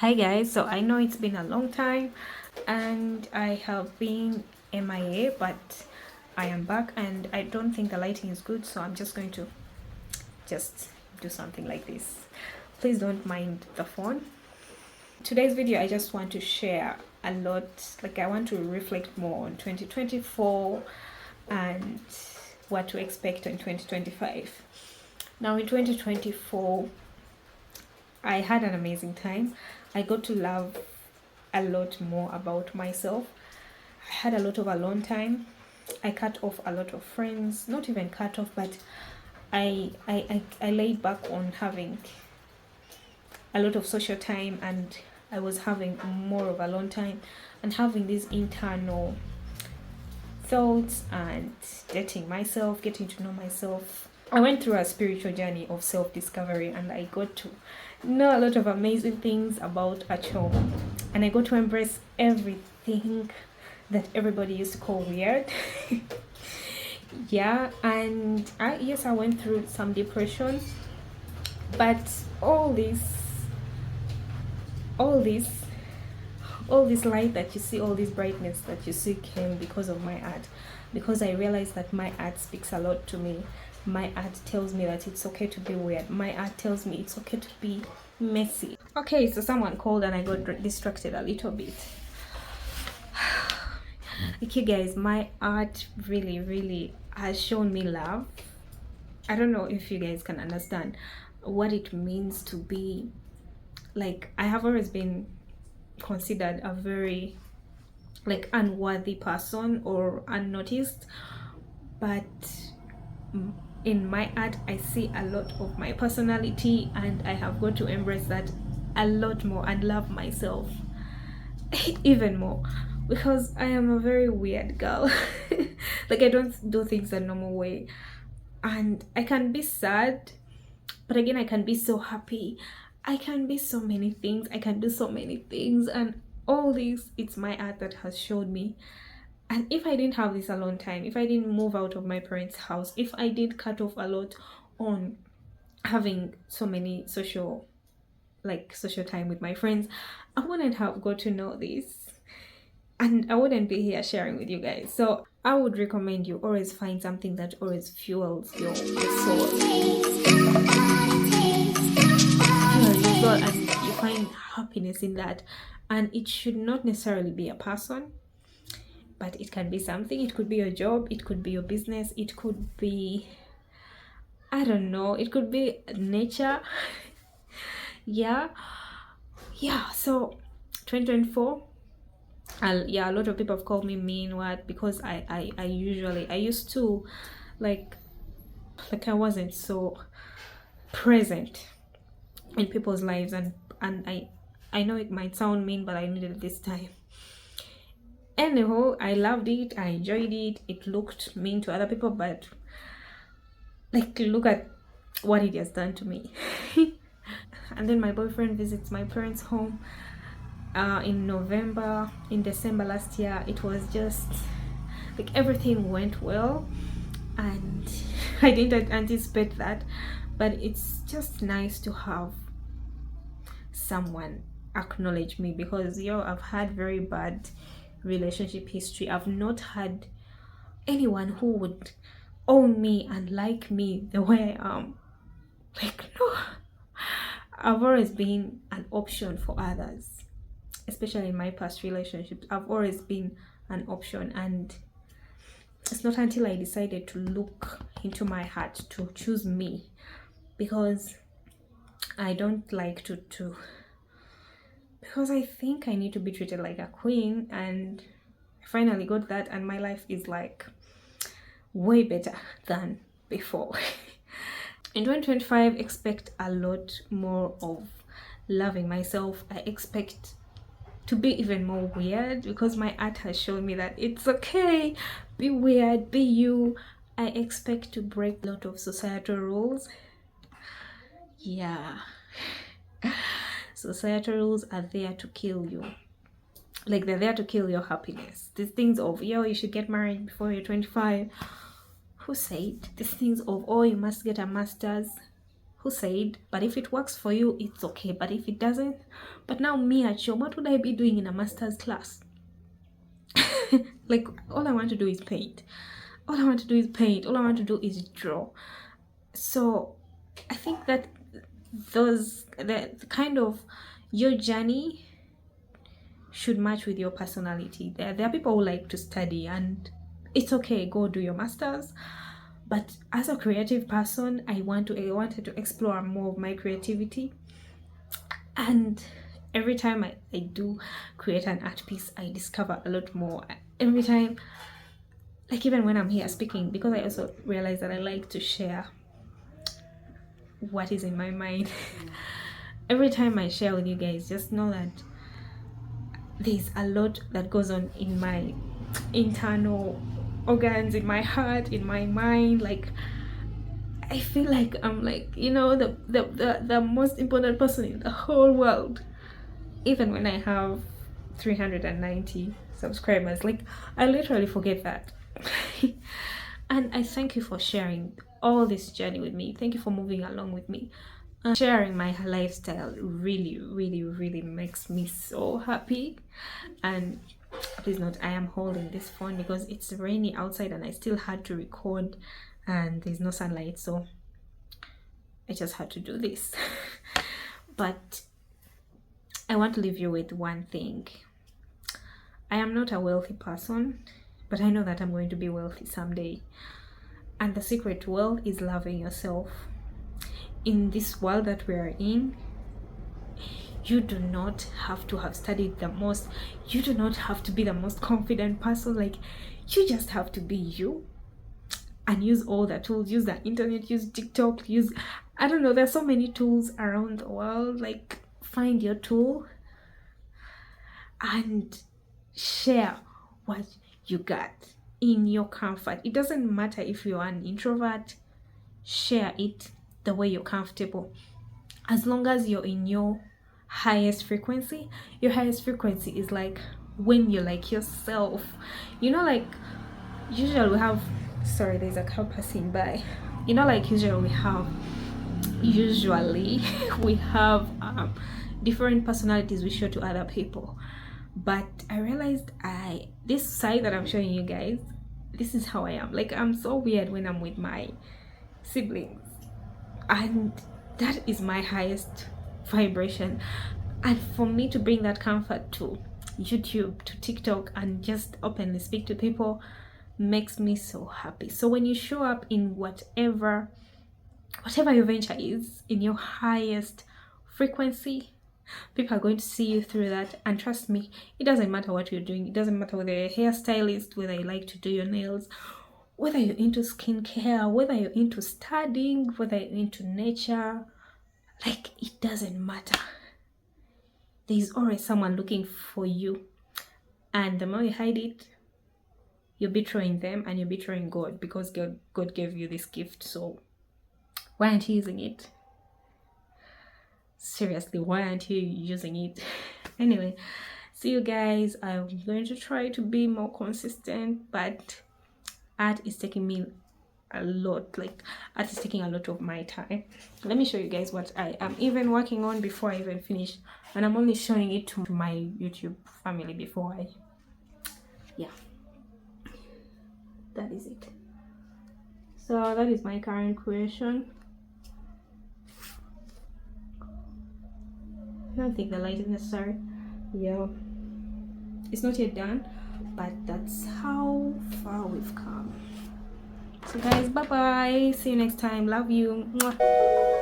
Hi guys, so I know it's been a long time and I have been MIA, but I am back and I don't think the lighting is good, so I'm just going to just do something like this. Please don't mind the phone. Today's video, I just want to share a lot, like I want to reflect more on 2024 and what to expect in 2025. Now in 2024, I had an amazing time. I got to love a lot more about myself. I had a lot of alone time. I cut off a lot of friends, not even cut off, but I laid back on having a lot of social time, and I was having more of alone time and having these internal thoughts and dating myself, getting to know myself. I went through a spiritual journey of self-discovery and I got to know a lot of amazing things about Achom, and I got to embrace everything that everybody used to call weird. Yeah, and I went through some depression, but all this all this all this light that you see, all this brightness that you see came because of my art, because I realized that my art speaks a lot to me. My art tells me that it's okay to be weird. My art tells me it's okay to be messy. Okay, so someone called and I got distracted a little bit. Okay guys, my art really has shown me love. I don't know if you guys can understand what it means to be, like, I have always been considered a very like unworthy person or unnoticed, but in my art I see a lot of my personality, and I have got to embrace that a lot more and love myself even more, because I am a very weird girl. Like, I don't do things the normal way, and I can be sad, but again I can be so happy. I can be so many things. I can do so many things, and all this, it's my art that has showed me. And if I didn't have this alone time, if I didn't move out of my parents' house, if I did cut off a lot on having so many social time with my friends, I wouldn't have got to know this, and I wouldn't be here sharing with you guys. So I would recommend you always find something that always fuels your soul. Fuels your soul, and you find happiness in that. And it should not necessarily be a person, but it can be something. It could be your job, it could be your business, it could be, I don't know, it could be nature. yeah So 2024, a lot of people have called me mean, what, because I used to like I wasn't so present in people's lives, and I know it might sound mean, but I needed it this time. Anyhow, I loved it, I enjoyed it. It looked mean to other people, but like, look at what it has done to me. And then my boyfriend visits my parents' home in December last year. It was just like everything went well, and I didn't anticipate that, but it's just nice to have someone acknowledge me, because I've had very bad relationship history. I've not had anyone who would own me and like me the way I am. Like, no, I've always been an option for others, especially in my past relationships. I've always been an option, and it's not until I decided to look into my heart to choose me, because I don't like to because I think I need to be treated like a queen, and I finally got that, and my life is like way better than before. In 2025, expect a lot more of loving myself. I expect to be even more weird, because my art has shown me that it's okay, be weird, be you. I expect to break a lot of societal rules. Yeah. Societal rules are there to kill you. Like, they're there to kill your happiness. These things of, you should get married before you're 25. Who said? These things of, you must get a master's. who said, but if it works for you, it's okay, but if it doesn't. But now me at Chom, what would I be doing in a master's class? Like, all I want to do is paint. All I want to do is paint. All I want to do is draw. So I think that the kind of your journey should match with your personality. There are people who like to study, and it's okay, go do your masters. But as a creative person, I wanted to explore more of my creativity. And every time I do create an art piece, I discover a lot more. Every time, like even when I'm here speaking, because I also realize that I like to share what is in my mind. Every time I share with you guys, just know that there's a lot that goes on in my internal organs, in my heart, in my mind. Like, I feel like I'm like, you know, the most important person in the whole world. Even when I have 390 subscribers, like, I literally forget that. And I thank you for sharing all this journey with me. Thank you for moving along with me. Sharing my lifestyle really, really, really makes me so happy. And please note, I am holding this phone because it's rainy outside and I still had to record, and there's no sunlight, so I just had to do this. But I want to leave you with one thing. I am not a wealthy person, but I know that I'm going to be wealthy someday. And the secret to wealth is loving yourself. In this world that we are in, you do not have to have studied the most. You do not have to be the most confident person. Like, you just have to be you and use all the tools. Use the internet, use TikTok, use, I don't know, there's so many tools around the world. Like, find your tool and share what you got in your comfort. It doesn't matter if you're an introvert, share it the way you're comfortable, as long as you're in your highest frequency. Your highest frequency is like when you're like yourself, you know, like usually we have, sorry, there's a car passing by, you know, like usually we have different personalities we show to other people. But I realized this side that I'm showing you guys, this is how I am. Like, I'm so weird when I'm with my siblings, and that is my highest vibration. And for me to bring that comfort to YouTube, to TikTok, and just openly speak to people makes me so happy. So when you show up in whatever your venture is, in your highest frequency, people are going to see you through that. And trust me, it doesn't matter what you're doing. It doesn't matter whether you're a hairstylist, whether you like to do your nails, whether you're into skincare, whether you're into studying, whether you're into nature. Like, it doesn't matter. There's always someone looking for you. And the more you hide it, you're betraying them and you're betraying God, because God gave you this gift. So why aren't you using it? Seriously, why aren't you using it? Anyway, see you guys. I'm going to try to be more consistent, but art is taking me a lot. Like, art is taking a lot of my time. Let me show you guys what I am even working on before I even finish, and I'm only showing it to my YouTube family before that is it. So that is my current creation. I don't think the light is necessary. Yeah, it's not yet done, but that's how far we've come. So guys, bye bye, see you next time, love you. Mwah.